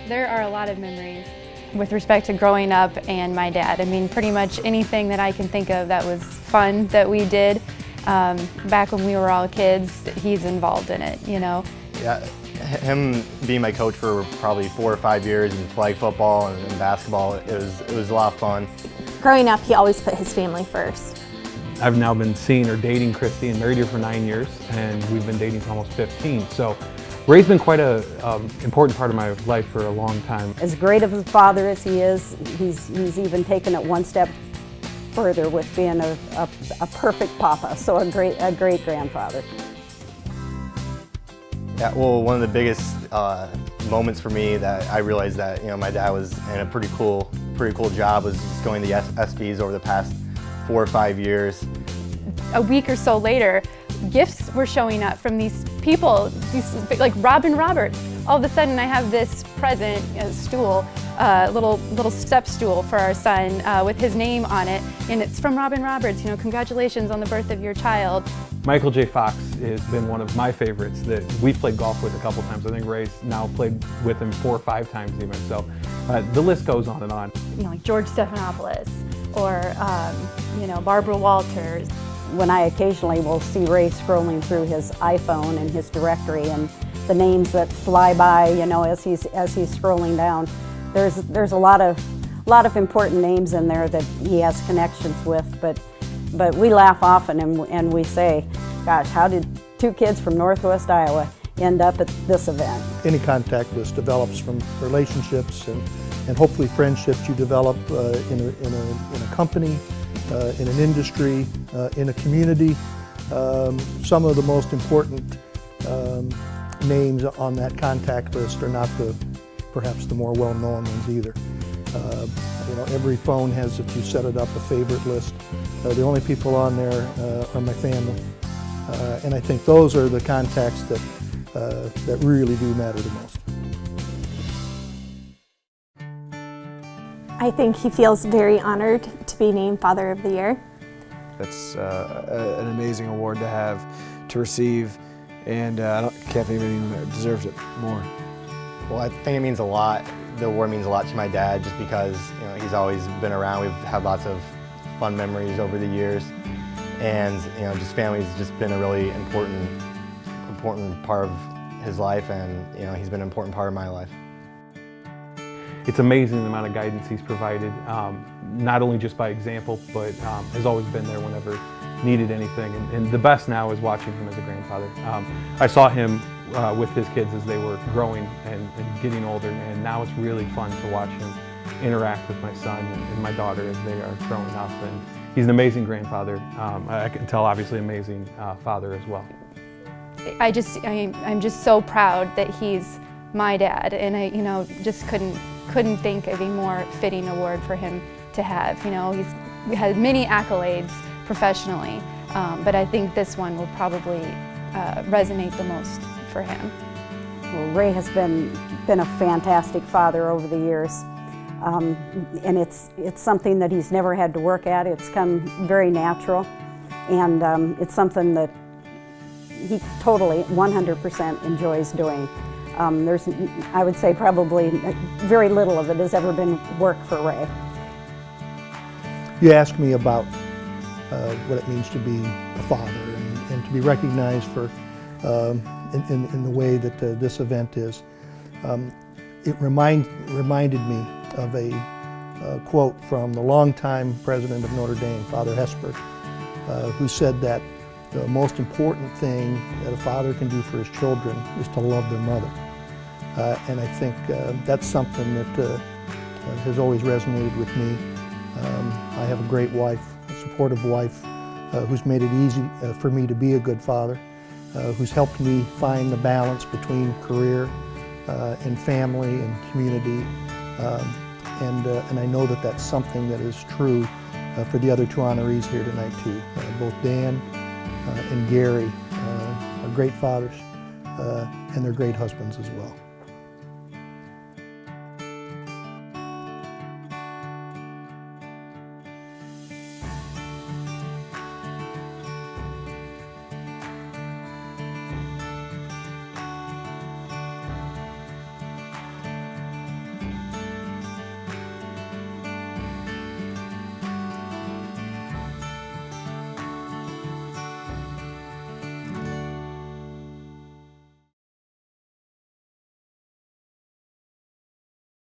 There are a lot of memories with respect to growing up and my dad. I mean, pretty much anything that I can think of that was fun that we did back when we were all kids, he's involved in it, you know? Yeah, him being my coach for probably 4 or 5 years in flag football and basketball, it was a lot of fun. Growing up, he always put his family first. I've now been seeing or dating KRISTY and married her for 9 years, and we've been dating for almost 15. So Ray's been quite an important part of my life for a long time. As great of a father as he is, he's even taken it one step further with being a perfect papa, so a great grandfather. Yeah, well, one of the biggest moments for me that I realized that my dad was in a pretty cool job was just going to the SBs over the past 4 or 5 years. A week or so later, gifts were showing up from these people, like Robin Roberts. All of a sudden I have this present, a stool, little step stool for our son with his name on it, and it's from Robin Roberts, congratulations on the birth of your child. Michael J. Fox has been one of my favorites that we've played golf with a couple times. I think Ray's now played with him 4 or 5 times even, so the list goes on and on. Like George Stephanopoulos or Barbara Walters. When I occasionally will see Ray scrolling through his iPhone and his directory and the names that fly by, as he's scrolling down, there's a lot of important names in there that he has connections with, but we laugh often and we say, gosh, how did 2 kids from Northwest Iowa end up at this event? Any contact list develops from relationships and hopefully friendships you develop in a company, in an industry, in a community. Some of the most important names on that contact list are not perhaps the more well-known ones either. Every phone has, if you set it up, a favorite list. The only people on there are my family. And I think those are the contacts that really do matter the most. I think he feels very honored to be named Father of the Year. That's an amazing award to have, to receive, and I can't think of anyone that deserves it more. Well, I think it means a lot. The award means a lot to my dad just because he's always been around. We've had lots of fun memories over the years, and just family's just been a really important part of his life, and he's been an important part of my life. It's amazing the amount of guidance he's provided, not only just by example, but has always been there whenever needed anything. And the best now is watching him as a grandfather. I saw him with his kids as they were growing and getting older, and now it's really fun to watch him interact with my son and my daughter as they are growing up. And he's an amazing grandfather. I can tell, obviously, amazing father as well. I'm just so proud that he's my dad, and I just couldn't think of a more fitting award for him to have. He's had many accolades professionally, but I think this one will probably resonate the most for him. Well, Ray has been a fantastic father over the years, and it's something that he's never had to work at. It's come very natural, and it's something that he totally 100% enjoys doing. I would say probably very little of it has ever been work for Ray. You asked me about what it means to be a father and to be recognized for in the way that this event is. It reminded me of a quote from the longtime president of Notre Dame, Father Hesper, who said that the most important thing that a father can do for his children is to love their mother. And I think that's something that has always resonated with me. I have a great wife, a supportive wife, who's made it easy for me to be a good father, who's helped me find the balance between career and family and community. And I know that that's something that is true for the other 2 honorees here tonight too. Both Dan and Gary are great fathers, and they're great husbands as well.